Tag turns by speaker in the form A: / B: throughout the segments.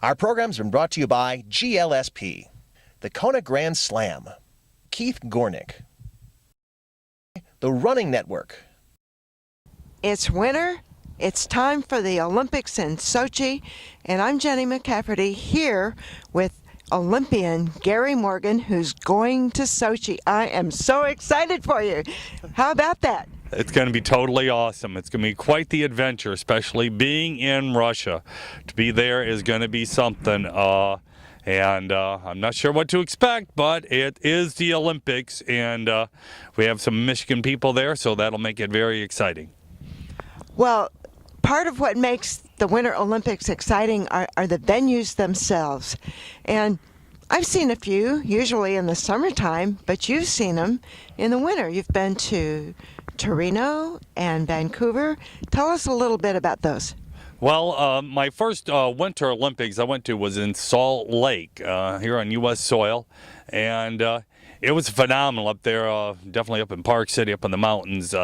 A: Our program's been brought to you by GLSP, the Kona Grand Slam, Keith Gornick, the Running Network.
B: It's winter. It's time for the Olympics in Sochi, and I'm Jenny McCafferty here with Olympian Gary Morgan, who's going to Sochi. I am so excited for you. How about that?
C: It's going to be totally awesome. It's going to be quite the adventure, especially being in Russia. To be there is going to be something. And I'm not sure what to expect, but it is the Olympics, and we have some Michigan people there, so that'll make it very exciting.
B: Well, part of what makes the Winter Olympics exciting are the venues themselves. And I've seen a few, usually in the summertime, but you've seen them in the winter. You've been to Torino and Vancouver. Tell us a little bit about those.
C: Well, my first Winter Olympics I went to was in Salt Lake, here on U.S. soil, and it was phenomenal up there, definitely up in Park City, up in the mountains,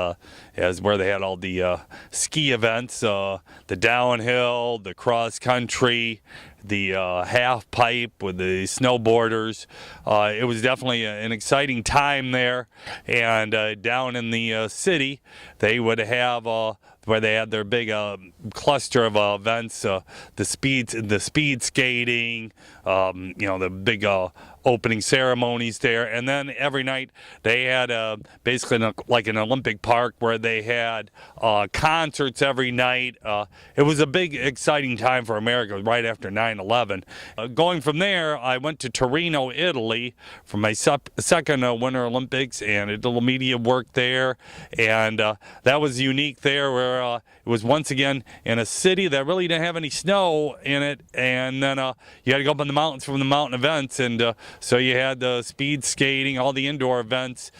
C: as where they had all the ski events, the downhill, the cross country, the half pipe with the snowboarders. It was definitely an exciting time there. And down in the city, they would have where they had their big cluster of events, the speed skating, the big opening ceremonies there, and then every night they had basically like an Olympic park where they had concerts every night. It was a big, exciting time for America right after 9/11. Going from there, I went to Torino, Italy, for my second Winter Olympics, and did a little media work there, and that was unique there, where it was once again in a city that really didn't have any snow in it, and then you had to go up in the mountains from the mountain events, and so you had the speed skating, all the indoor events,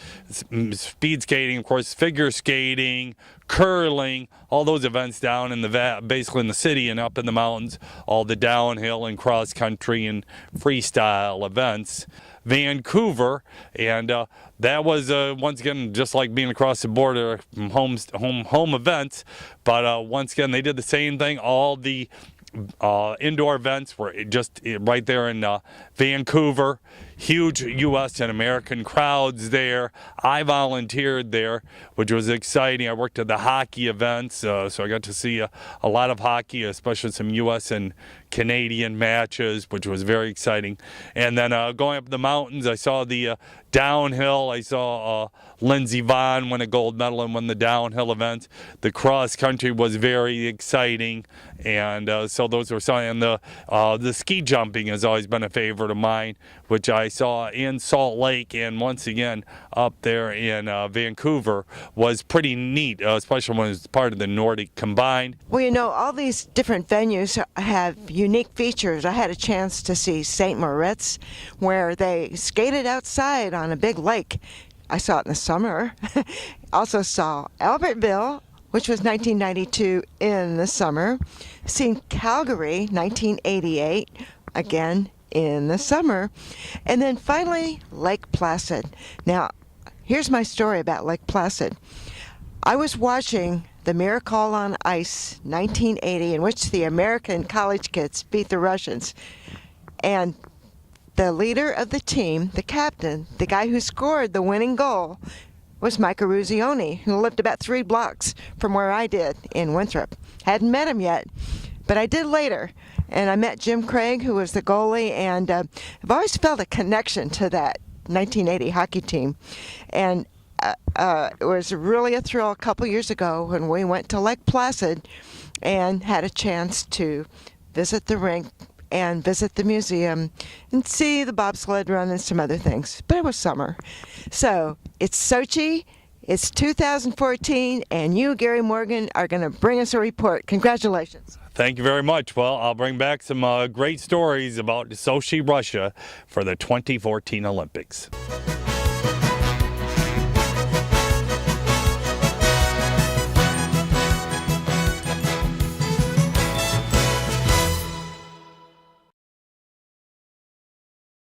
C: speed skating, of course, figure skating, curling, all those events down in basically in the city and up in the mountains, all the downhill and cross country and freestyle events. Vancouver, and that was once again just like being across the border from home events, but once again they did the same thing. All the indoor events were just right there in Vancouver. Huge U.S. and American crowds there. I volunteered there, which was exciting. I worked at the hockey events, so I got to see a lot of hockey, especially some U.S. and Canadian matches, which was very exciting. And then going up the mountains, I saw the downhill. I saw Lindsey Vonn win a gold medal and win the downhill events. The cross country was very exciting, and so those were some. And the ski jumping has always been a favorite of mine, which I saw in Salt Lake, and once again up there in Vancouver was pretty neat, especially when it was part of the Nordic combined.
B: Well, you know, all these different venues have unique features. I had a chance to see St. Moritz, where they skated outside on a big lake. I saw it in the summer. Also saw Albertville, which was 1992 in the summer. Seen Calgary, 1988, again in the summer. And then finally, Lake Placid. Now, here's my story about Lake Placid. I was watching the Miracle on Ice 1980, in which the American college kids beat the Russians. And the leader of the team, the captain, the guy who scored the winning goal, was Mike Eruzione, who lived about 3 blocks from where I did in Winthrop. Hadn't met him yet, but I did later. And I met Jim Craig, who was the goalie, and I've always felt a connection to that 1980 hockey team. And it was really a thrill a couple years ago when we went to Lake Placid and had a chance to visit the rink and visit the museum and see the bobsled run and some other things. But it was summer. So it's Sochi, it's 2014, and you, Gary Morgan, are going to bring us a report. Congratulations.
C: Thank you very much. Well, I'll bring back some great stories about Sochi, Russia for the 2014 Olympics.